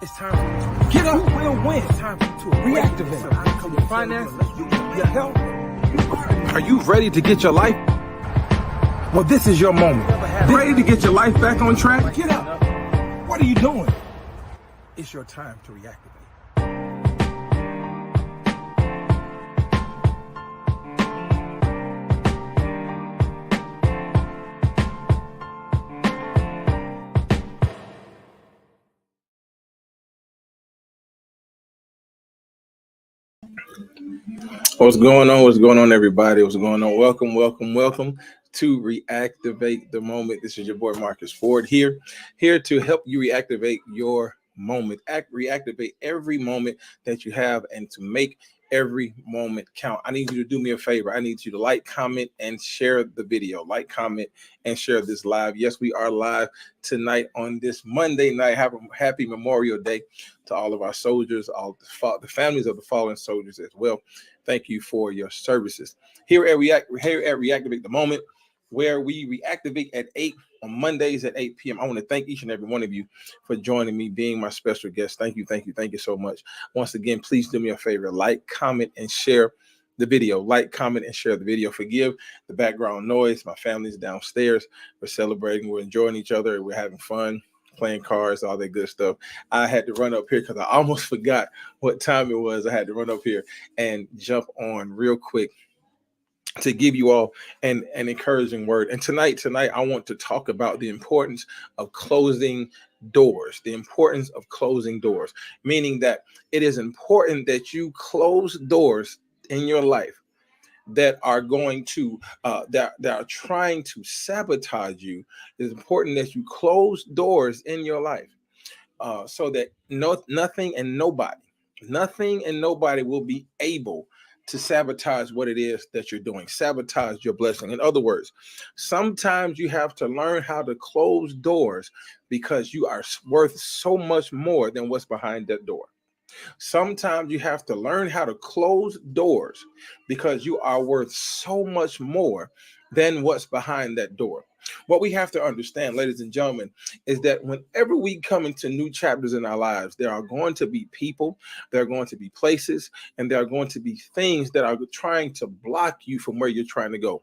It's time for you to get up. You will win. It's time for you to reactivate your finances, your health. Are you ready to get your life? Well, this is your moment. Ready to get your life back on track? Get up. What are you doing? It's your time to reactivate. What's going on? What's going on, everybody? What's going on? Welcome to Reactivate the Moment. This is your boy Marques Ford here to help you reactivate your moment. Reactivate every moment that you have and to make every moment count. I need you to do me a favor. I need you to like, comment, and share the video. Like, comment, and share this live. Yes, we are live tonight on this Monday night. Have a happy Memorial Day to all of our soldiers, all the families of the fallen soldiers as well. Thank you for your services. Here at Reactivate the Moment, where we reactivate at 8 on Mondays at 8 p.m. I want to thank each and every one of you for joining me, being my special guest. Thank you so much. Once again, please do me a favor. Like, comment, and share the video. Like, comment, and share the video. Forgive the background noise. My family's downstairs. We're celebrating. We're enjoying each other. We're having fun, playing cards, all that good stuff. I had to run up here because I almost forgot what time it was. I had to run up here and jump on real quick to give you all an encouraging word. And tonight, I want to talk about the importance of closing doors, meaning that it is important that you close doors in your life that are going to that are trying to sabotage you. It's important that you close doors in your life so that nothing and nobody will be able to sabotage what it is that you're doing, sabotage your blessing. In other words, sometimes you have to learn how to close doors because you are worth so much more than what's behind that door. Sometimes you have to learn how to close doors because you are worth so much more than what's behind that door. What we have to understand, ladies and gentlemen, is that whenever we come into new chapters in our lives, there are going to be people, there are going to be places, and there are going to be things that are trying to block you from where you're trying to go.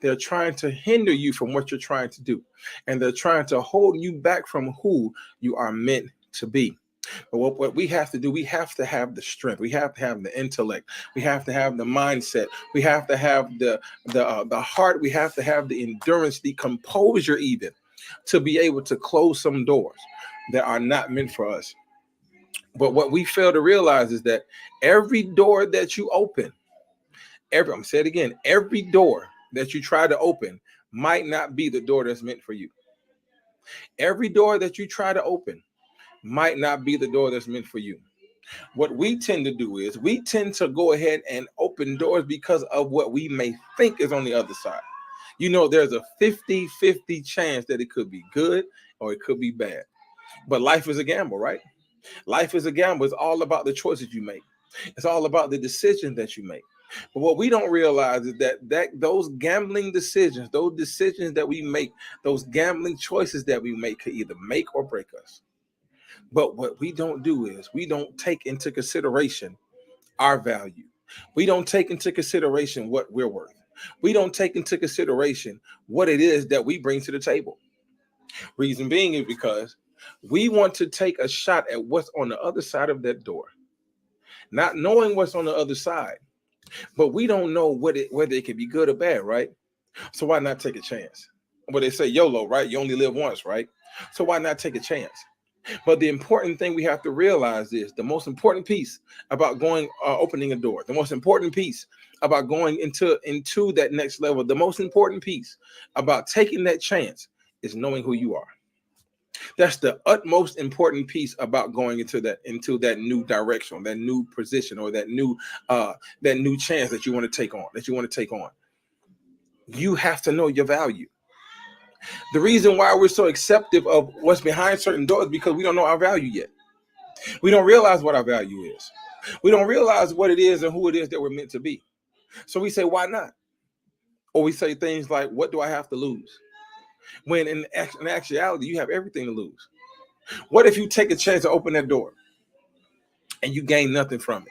They're trying to hinder you from what you're trying to do, and they're trying to hold you back from who you are meant to be. But what we have to do, we have to have the strength, we have to have the intellect, we have to have the mindset, we have to have the heart, we have to have the endurance, the composure even, to be able to close some doors that are not meant for us. But what we fail to realize is that every door that you open, I'm gonna say it again, every door that you try to open might not be the door that's meant for you. Every door that you try to open might not be the door that's meant for you. What we tend to do is we tend to go ahead and open doors because of what we may think is on the other side. You know, there's a 50-50 chance that it could be good or it could be bad. But life is a gamble, right? Life is a gamble. It's all about the choices you make. It's all about the decisions that you make. But what we don't realize is that those gambling decisions, those decisions that we make, those gambling choices that we make could either make or break us. But what we don't do is we don't take into consideration our value. We don't take into consideration what we're worth. We don't take into consideration what it is that we bring to the table. Reason being is because we want to take a shot at what's on the other side of that door, not knowing what's on the other side. But we don't know whether it can be good or bad, right? So why not take a chance? Well, they say YOLO, right? You only live once, right? So why not take a chance? But the important thing we have to realize is the most important piece about opening a door, the most important piece about going into that next level, the most important piece about taking that chance is knowing who you are. That's the utmost important piece about going into that new direction, that new position, or that new chance that you want to take on. You have to know your value. The reason why we're so accepting of what's behind certain doors is because we don't know our value yet. We don't realize what our value is. We don't realize what it is and who it is that we're meant to be. So we say, why not? Or we say things like, what do I have to lose? When in actuality, you have everything to lose. What if you take a chance to open that door and you gain nothing from it?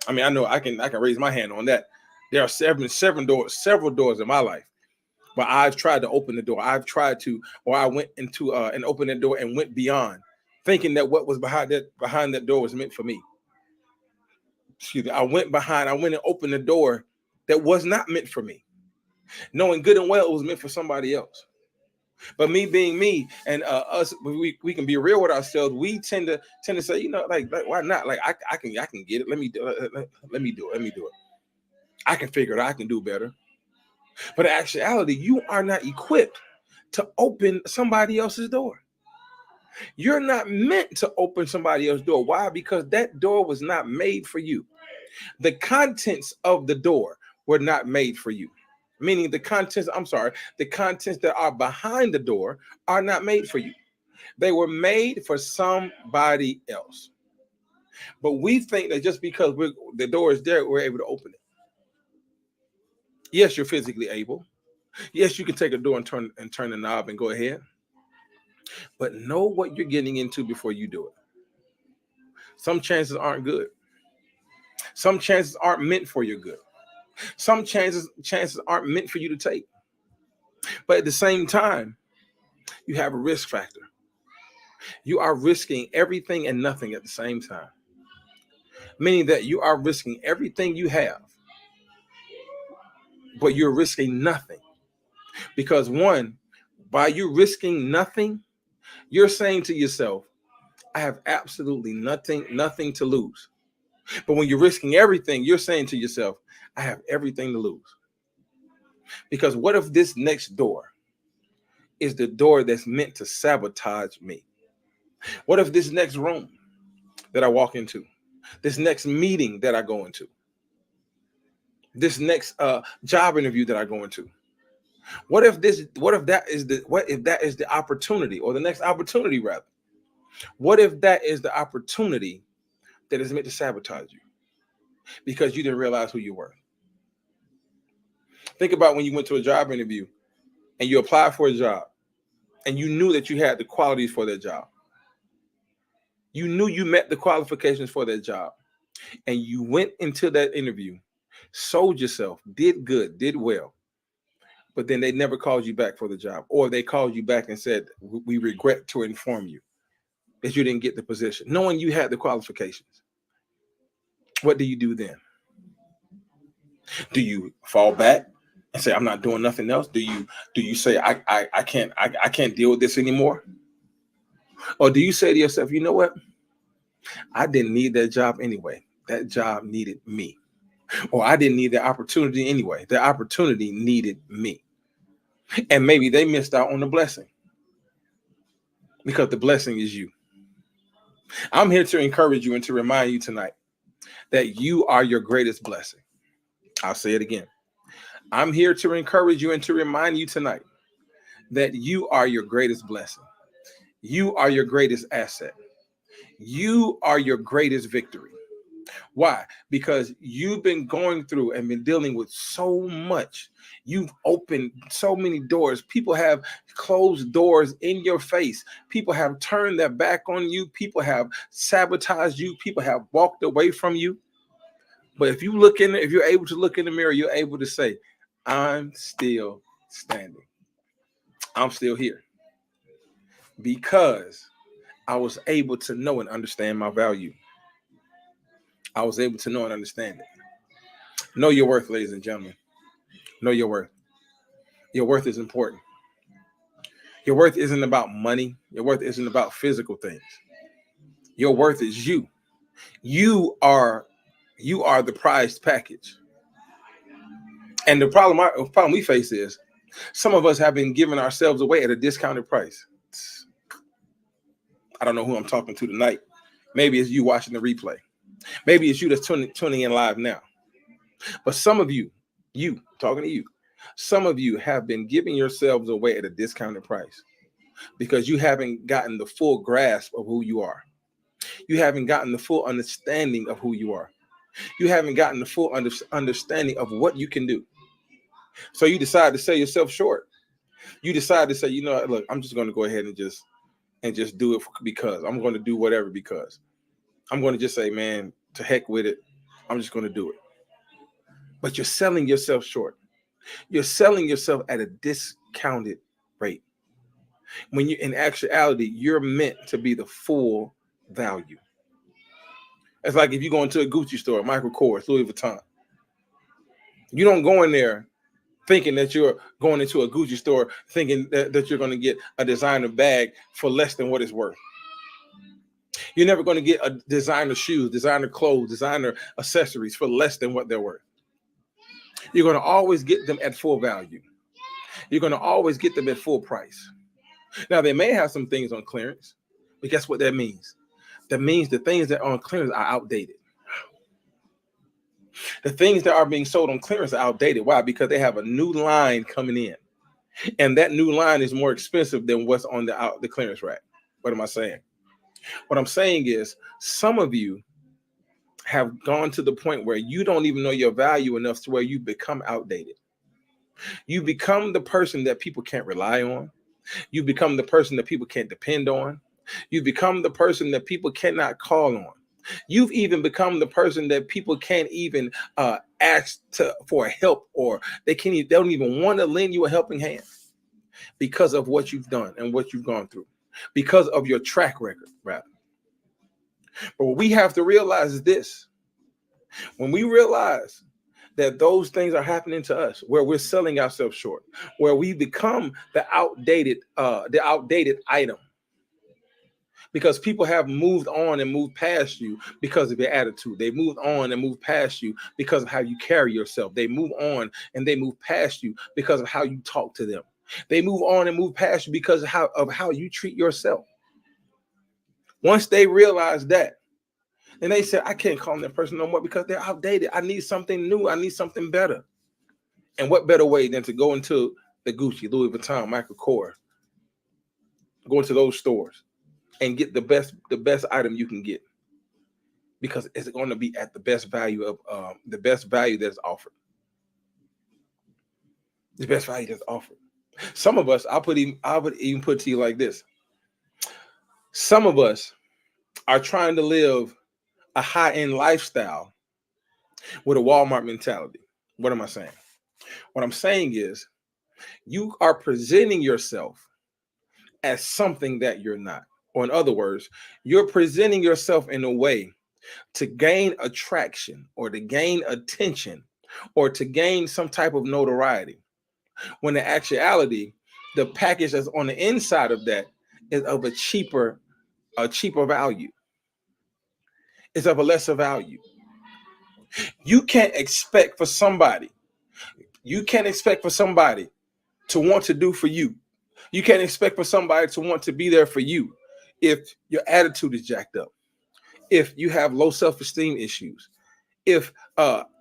I mean, I know I can raise my hand on that. There are several doors in my life, but I've tried to open the door. Or I went into and opened the door and went beyond, thinking that what was behind that door was meant for me. Excuse me. I went and opened the door that was not meant for me, knowing good and well it was meant for somebody else. But me being me, and us, we can be real with ourselves. We tend to say, like why not? Like I can get it. Let me do it. Let me do it. I can figure it out. I can do better. But in actuality, you are not equipped to open somebody else's door. You're not meant to open somebody else's door. Why? Because that door was not made for you. The contents of the door were not made for you. Meaning the contents that are behind the door are not made for you. They were made for somebody else. But we think that just because the door is there, we're able to open it. Yes, you're physically able. Yes, you can take a door and turn the knob and go ahead. But know what you're getting into before you do it. Some chances aren't good. Some chances aren't meant for your good. Some chances aren't meant for you to take. But at the same time, you have a risk factor. You are risking everything and nothing at the same time. Meaning that you are risking everything you have, but you're risking nothing. Because one, by you risking nothing, you're saying to yourself, I have absolutely nothing to lose. But when you're risking everything, you're saying to yourself, I have everything to lose. Because what if this next door is the door that's meant to sabotage me? What if this next room that I walk into, this next meeting that I go into, this next job interview that I go into, what if that is the opportunity, or the next opportunity rather? What if that is the opportunity that is meant to sabotage you because you didn't realize who you were? Think about when you went to a job interview and you applied for a job and you knew that you had the qualities for that job. You knew you met the qualifications for that job, and you went into that interview, sold yourself, did good, did well, but then they never called you back for the job, or they called you back and said, we regret to inform you that you didn't get the position, knowing you had the qualifications. What do you do then? Do you fall back and say, I'm not doing nothing else? Do you say, I can't deal with this anymore? Or do you say to yourself, you know what? I didn't need that job anyway. That job needed me. Or I didn't need the opportunity anyway. The opportunity needed me. And maybe they missed out on the blessing, because the blessing is you. I'm here to encourage you and to remind you tonight that you are your greatest blessing. I'll say it again. I'm here to encourage you and to remind you tonight that you are your greatest blessing. You are your greatest asset. You are your greatest victory. Why? Because you've been going through and been dealing with so much. You've opened so many doors. People have closed doors in your face. People have turned their back on you. People have sabotaged you. People have walked away from you. But if you're able to look in the mirror, you're able to say, I'm still standing. I'm still here because I was able to know and understand my value. I was able to know and understand it. Know your worth, ladies and gentlemen. Know your worth. Your worth is important. Your worth isn't about money. Your worth isn't about physical things. Your worth is you. You are the prized package. And the problem we face is some of us have been giving ourselves away at a discounted price. I don't know who I'm talking to tonight. Maybe it's you watching the replay. Maybe it's you that's tuning in live now. But some of you talking to you, some of you have been giving yourselves away at a discounted price because you haven't gotten the full grasp of who you are. You haven't gotten the full understanding of who you are. You haven't gotten the full understanding of what you can do. So you decide to sell yourself short. You decide to say, look, I'm just going to go ahead and just and just do it because I'm going to do whatever because I'm going to just say, man, to heck with it. I'm just going to do it. But you're selling yourself short. You're selling yourself at a discounted rate. When you, in actuality, you're meant to be the full value. It's like if you go into a Gucci store, Michael Kors, Louis Vuitton. You don't go in there thinking that you're going into a Gucci store, thinking that you're going to get a designer bag for less than what it's worth. You're never going to get a designer shoes, designer clothes, designer accessories for less than what they're worth. You're going to always get them at full value. You're going to always get them at full price. Now, they may have some things on clearance, but guess what that means? That means the things that are on clearance are outdated. The things that are being sold on clearance are outdated. Why? Because they have a new line coming in. And that new line is more expensive than what's on the clearance rack. What am I saying? What I'm saying is some of you have gone to the point where you don't even know your value enough to where you become outdated. You become the person that people can't rely on. You become the person that people can't depend on. You become the person that people cannot call on. You've even become the person that people can't even ask for help, or they don't even want to lend you a helping hand because of what you've done and what you've gone through, because of your track record, rather. But what we have to realize is this: when we realize that those things are happening to us, where we're selling ourselves short, where we become the outdated item, because people have moved on and moved past you because of your attitude. They moved on and moved past you because of how you carry yourself. They move on and they move past you because of how you talk to them. They move on and move past you because of how you treat yourself. Once they realize that, then they say, I can't call that person no more because they're outdated. I need something new. I need something better. And what better way than to go into the Gucci, Louis Vuitton, Michael Kors, go into those stores and get the best item you can get, because it's going to be at the best value of the best value that's offered. The best value that's offered. Some of us, I would even put to you like this: some of us are trying to live a high-end lifestyle with a Walmart mentality. What am I saying? What I'm saying is you are presenting yourself as something that you're not. Or in other words, you're presenting yourself in a way to gain attraction or to gain attention or to gain some type of notoriety, when in actuality, the package that's on the inside of that is of a cheaper value. It's of a lesser value. You can't expect for somebody to want to do for you. You can't expect for somebody to want to be there for you if your attitude is jacked up, if you have low self-esteem issues, if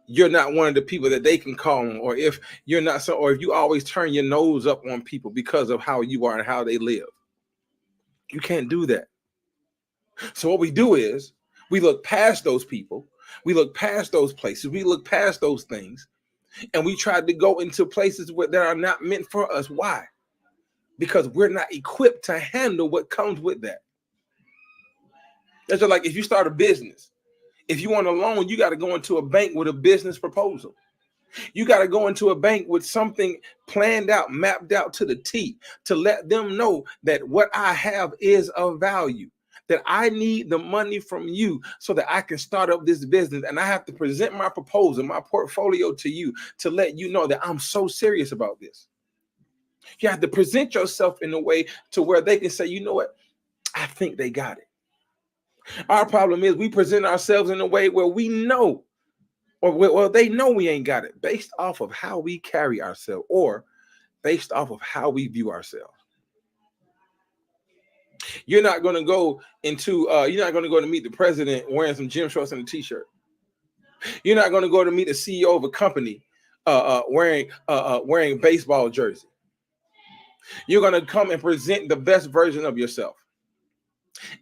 you're not one of the people that they can call on, or if you're not so, or if you always turn your nose up on people because of how you are and how they live. You can't do that. So what we do is we look past those people, we look past those places, we look past those things, and we try to go into places that are not meant for us. Why? Because we're not equipped to handle what comes with that. That's just like if you start a business. If you want a loan, you got to go into a bank with a business proposal. You got to go into a bank with something planned out, mapped out to the T, to let them know that what I have is of value, that I need the money from you so that I can start up this business. And I have to present my proposal, my portfolio to you to let you know that I'm so serious about this. You have to present yourself in a way to where they can say, you know what? I think they got it. Our problem is we present ourselves in a way where we know, or they know we ain't got it, based off of how we carry ourselves or based off of how we view ourselves. You're not going to go to meet the president wearing some gym shorts and a t-shirt. You're not going to go to meet the CEO of a company wearing a baseball jersey. You're going to come and present the best version of yourself.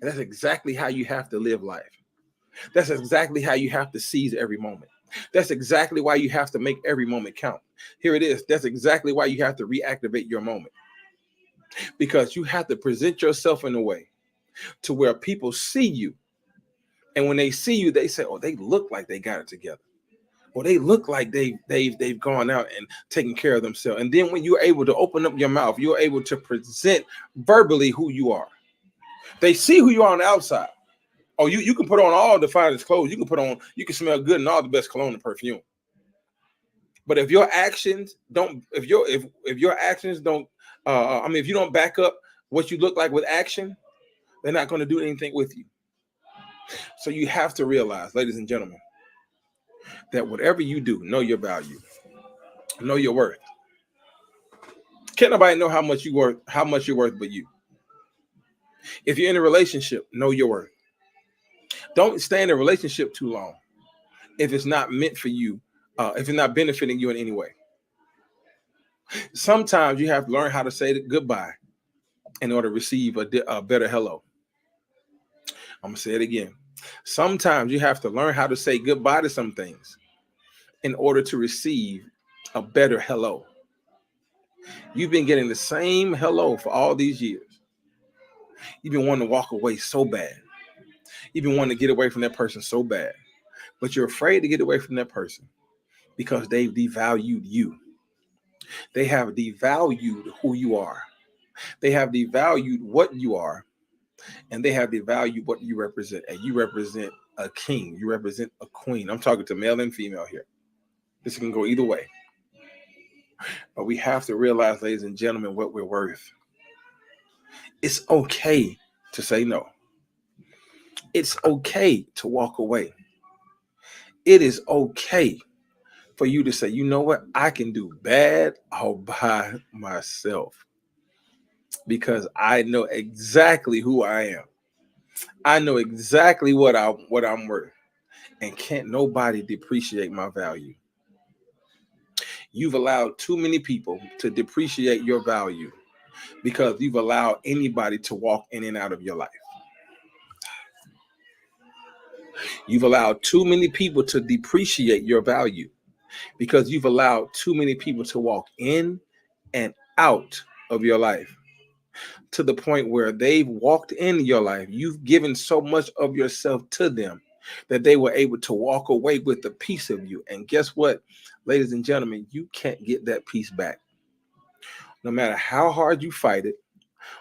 And that's exactly how you have to live life. That's exactly how you have to seize every moment. That's exactly why you have to make every moment count. Here it is. That's exactly why you have to reactivate your moment. Because you have to present yourself in a way to where people see you. And when they see you, they say, oh, they look like they got it together. Or they look like they've gone out and taken care of themselves. And then when you're able to open up your mouth, you're able to present verbally who you are. They see who you are on the outside. Oh, you can put on all the finest clothes. You can smell good and all the best cologne and perfume. But if your actions don't, if your actions don't, if you don't back up what you look like with action, they're not going to do anything with you. So you have to realize, ladies and gentlemen, that whatever you do, know your value, know your worth. Can't nobody know how much you're worth but you. If you're in a relationship, know your worth. Don't stay in a relationship too long if it's not meant for you, if it's not benefiting you in any way. Sometimes you have to learn how to say goodbye in order to receive a better hello. I'm going to say it again. Sometimes you have to learn how to say goodbye to some things in order to receive a better hello. You've been getting the same hello for all these years. You've been wanting to walk away so bad. You've been wanting to get away from that person so bad. But you're afraid to get away from that person because they've devalued you. They have devalued who you are. They have devalued what you are. And they have devalued what you represent. And you represent a king. You represent a queen. I'm talking to male and female here. This can go either way. But we have to realize, ladies and gentlemen, what we're worth. It's okay to say no. It's okay to walk away. It is okay for you to say, you know what? I can do bad all by myself because I know exactly who I am. I know exactly what I'm worth, and can't nobody depreciate my value. You've allowed too many people to depreciate your value because you've allowed anybody to walk in and out of your life. You've allowed too many people to depreciate your value because you've allowed too many people to walk in and out of your life to the point where they've walked in your life. You've given so much of yourself to them that they were able to walk away with a piece of you. And guess what, ladies and gentlemen, you can't get that piece back. No matter how hard you fight it,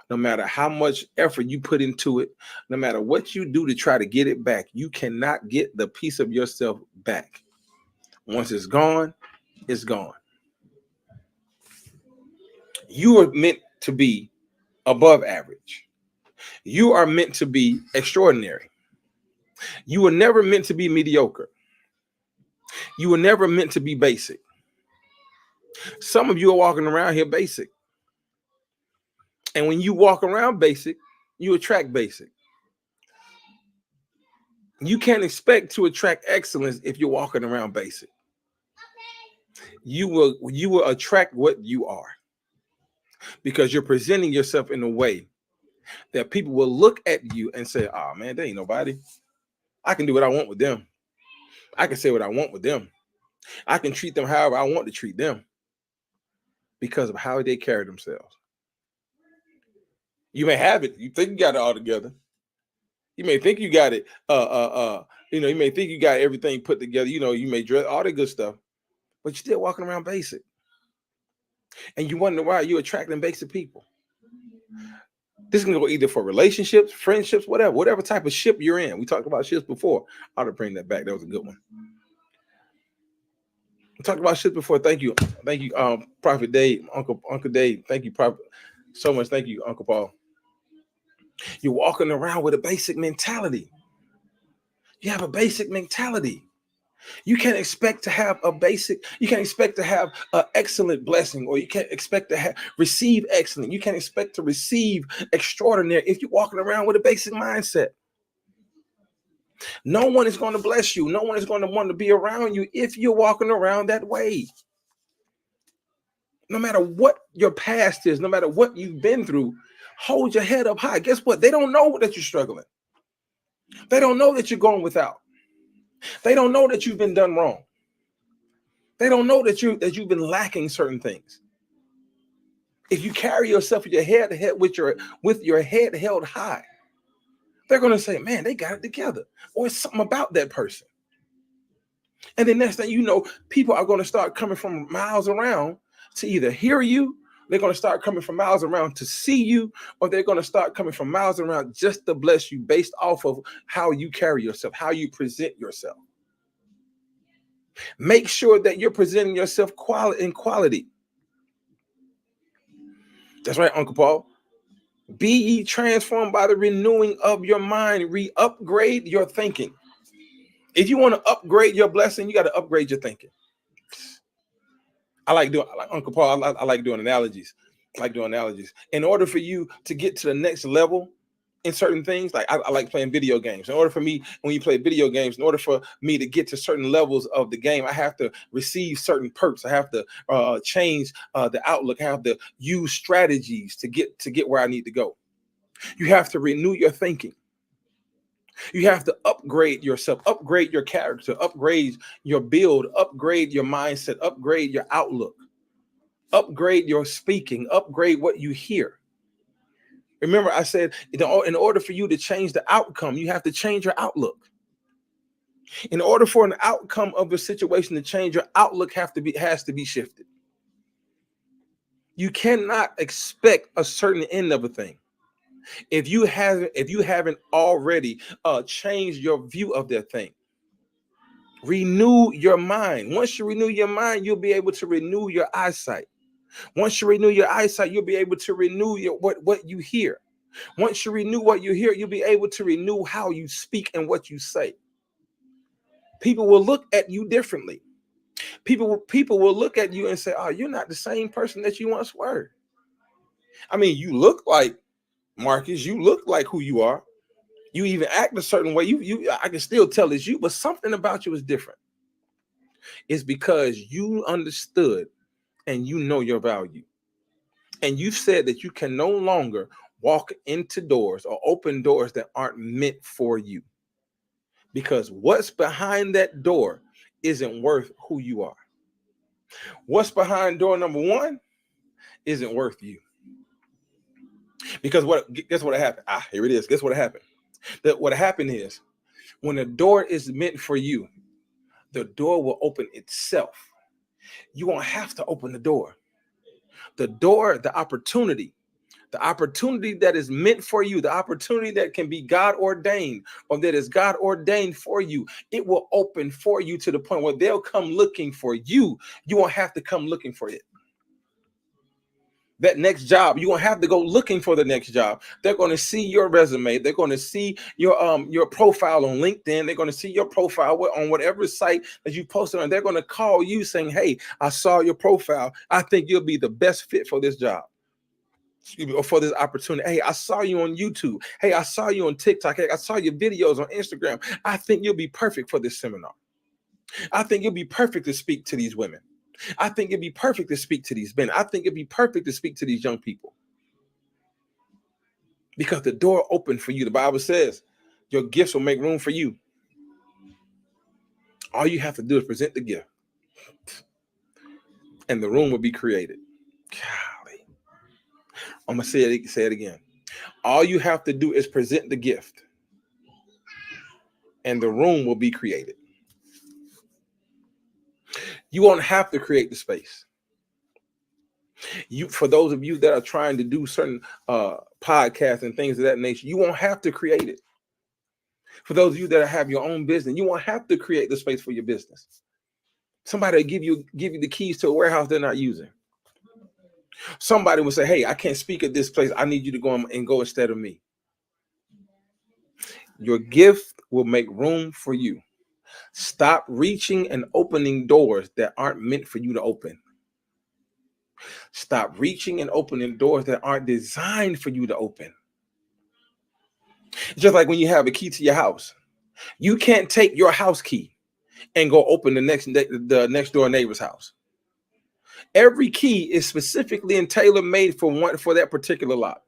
no matter how much effort you put into it, no matter what you do to try to get it back, you cannot get the piece of yourself back. Once it's gone, it's gone. You are meant to be above average. You are meant to be extraordinary. You were never meant to be mediocre. You were never meant to be basic. Some of you are walking around here basic. And when you walk around basic, you attract basic. You can't expect to attract excellence if you're walking around basic. You will attract what you are because you're presenting yourself in a way that people will look at you and say, oh man, there ain't nobody. I can do what I want with them. I can say what I want with them. I can treat them however I want to treat them because of how they carry themselves. You may have it. You think you got it all together. You may think you got it. You may think you got everything put together. You may dress all the good stuff, but you're still walking around basic. And you wonder why you're attracting basic people. This can go either for relationships, friendships, whatever type of ship you're in. We talked about ships before. I ought to bring that back. That was a good one. We talked about ships before. Thank you, Prophet Dave, Uncle Dave. Thank you, Prophet, so much. Thank you, Uncle Paul. You're walking around with a basic mentality. You have a basic mentality. You can't expect to have you can't expect to have an excellent blessing, or you can't expect to receive excellent. You can't expect to receive extraordinary if you're walking around with a basic mindset. No one is going to bless you. No one is going to want to be around you if you're walking around that way. No matter what your past is, no matter what you've been through, hold your head up high. Guess what? They don't know that you're struggling. They don't know that you're going without. They don't know that you've been done wrong. They don't know that you've been lacking certain things. If you carry yourself with your head held high, They're going to say, man, they got it together. Or it's something about that person. And then next thing you know, people are going to start coming from miles around to either hear you, they're going to start coming from miles around to see you, or they're going to start coming from miles around just to bless you based off of how you carry yourself, how you present yourself. Make sure that you're presenting yourself in quality. That's right, Uncle Paul. Be ye transformed by the renewing of your mind. Upgrade your thinking. If you want to upgrade your blessing, you got to upgrade your thinking. I like Uncle Paul. I like doing analogies. In order for you to get to the next level in certain things, like I like playing video games. In order for me, when you play video games, in order for me to get to certain levels of the game, I have to receive certain perks. I have to change the outlook. I have to use strategies to get where I need to go. You have to renew your thinking. You have to upgrade yourself, upgrade your character, upgrade your build, upgrade your mindset, upgrade your outlook, upgrade your speaking, upgrade what you hear. Remember, I said, in order for you to change the outcome, you have to change your outlook. In order for an outcome of a situation to change, your outlook has to be shifted. You cannot expect a certain end of a thing if you haven't already changed your view of that thing. Renew your mind. Once you renew your mind, you'll be able to renew your eyesight. Once you renew your eyesight, you'll be able to renew what you hear. Once you renew what you hear, you'll be able to renew how you speak and what you say. People will look at you differently. People will look at you and say, "Oh, you're not the same person that you once were." I mean, you look like Marques. You look like who you are. You even act a certain way. I can still tell it's you, but something about you is different. It's because you understood and you know your value. And you've said that you can no longer walk into doors or open doors that aren't meant for you. Because what's behind that door isn't worth who you are. What's behind door number one isn't worth you. Because guess what happened? Here it is. Guess what happened? What happened is when the door is meant for you, the door will open itself. You won't have to open the door. The opportunity that is meant for you, the opportunity that can be God ordained or that is God ordained for you, it will open for you to the point where they'll come looking for you. You won't have to come looking for it. That next job, you won't have to go looking for the next job. They're going to see your resume. They're going to see your profile on LinkedIn. They're going to see your profile on whatever site that you posted on. They're going to call you saying, "Hey, I saw your profile. I think you'll be the best fit for this job. Or for this opportunity. Hey, I saw you on YouTube. Hey, I saw you on TikTok. Hey, I saw your videos on Instagram. I think you'll be perfect for this seminar. I think you'll be perfect to speak to these women. I think it'd be perfect to speak to these men. I think it'd be perfect to speak to these young people." Because the door opened for you. The Bible says your gifts will make room for you. All you have to do is present the gift, and the room will be created. Golly. I'm going to say it again. All you have to do is present the gift, and the room will be created. You won't have to create the space. For those of you that are trying to do certain podcasts and things of that nature, you won't have to create it. For those of you that have your own business, you won't have to create the space for your business. Somebody will give you the keys to a warehouse they're not using. Somebody will say, "Hey, I can't speak at this place. I need you to go instead of me." Your gift will make room for you. Stop reaching and opening doors that aren't meant for you to open. Stop reaching and opening doors that aren't designed for you to open. Just like when you have a key to your house, you can't take your house key and go open the next door neighbor's house. Every key is specifically and tailor made for that particular lot.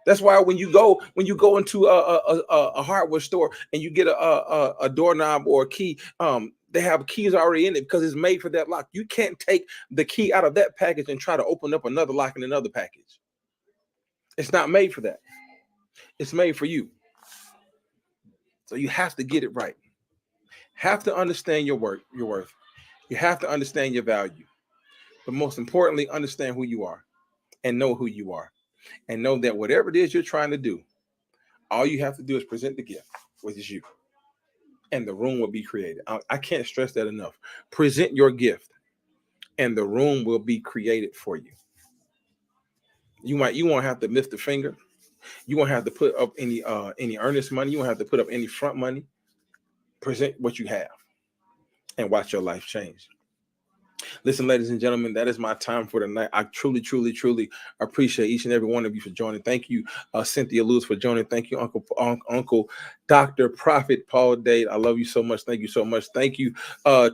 That's why when you go into a hardware store and you get a doorknob or a key, they have keys already in it because it's made for that lock. You can't take the key out of that package and try to open up another lock in another package. It's not made for that. It's made for you. So you have to get it right. Have to understand your worth. You have to understand your value. But most importantly, understand who you are and know who you are. And know that whatever it is you're trying to do, all you have to do is present the gift, which is you. And the room will be created. I can't stress that enough. Present your gift and the room will be created for you. You won't have to lift a finger. You won't have to put up any earnest money. You won't have to put up any front money. Present what you have and watch your life change. Listen, ladies and gentlemen, that is my time for tonight. I truly, truly, truly appreciate each and every one of you for joining. Thank you, Cynthia Lewis, for joining. Thank you, Uncle Dr. Prophet Paul Dade. I love you so much. Thank you so much. Thank you,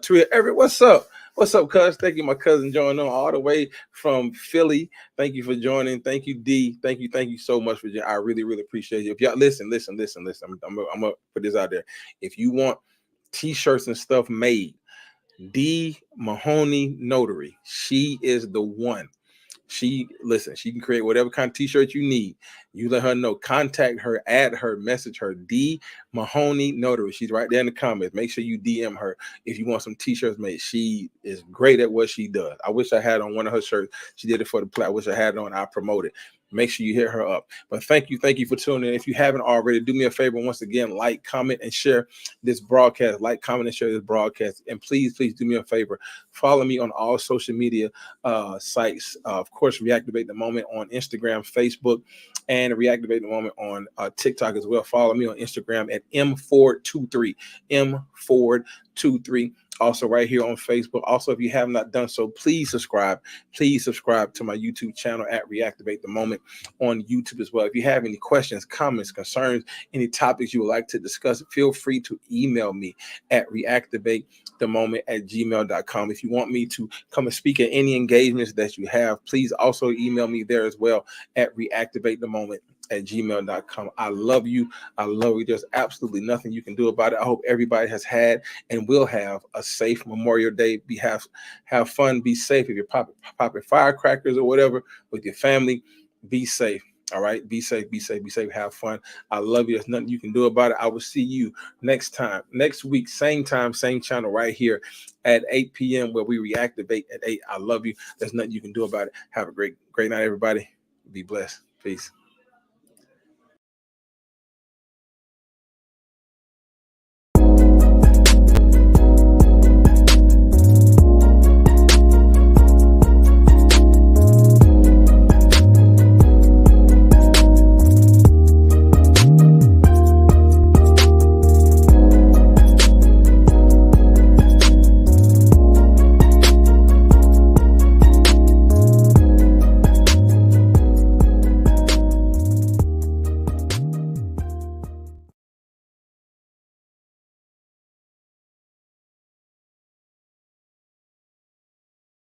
Tria Everett. What's up? What's up, cuz? Thank you, my cousin joining on all the way from Philly. Thank you for joining. Thank you, D. Thank you so much for joining. I really, really appreciate you. If y'all listen. I'm gonna put this out there. If you want t-shirts and stuff made, D Mahoney Notary. She is the one. She can create whatever kind of t-shirt you need. You let her know, contact her, add her, message her. D Mahoney Notary. She's right there in the comments. Make sure you DM her if you want some t-shirts made. She is great at what she does. I wish I had on one of her shirts. She did it for the play. I wish I had it on. I promote it. Make sure you hit her up. But thank you for tuning in. If you haven't already, do me a favor. Once again, like, comment, and share this broadcast. Like, comment, and share this broadcast. And please do me a favor. Follow me on all social media sites. Of course, Reactivate the Moment on Instagram, Facebook, and Reactivate the Moment on TikTok as well. Follow me on Instagram at mford23. mford23. Also right here on Facebook. Also, if you have not done so, please subscribe. Please subscribe to my YouTube channel at Reactivate the Moment on YouTube as well. If you have any questions, comments, concerns, any topics you would like to discuss, feel free to email me at reactivatethemoment@gmail.com. If you want me to come and speak at any engagements that you have, please also email me there as well at reactivatethemoment@gmail.com. I love you. I love you. There's absolutely nothing you can do about it. I hope everybody has had and will have a safe Memorial Day. Have fun, be safe. If you're popping firecrackers or whatever with your family, be safe. All right, be safe, have fun. I love you. There's nothing you can do about it. I will see you next week, same time, same channel, right here at 8 p.m. where we reactivate at 8. I love you. There's nothing you can do about it. Have a great night, everybody. Be blessed. Peace.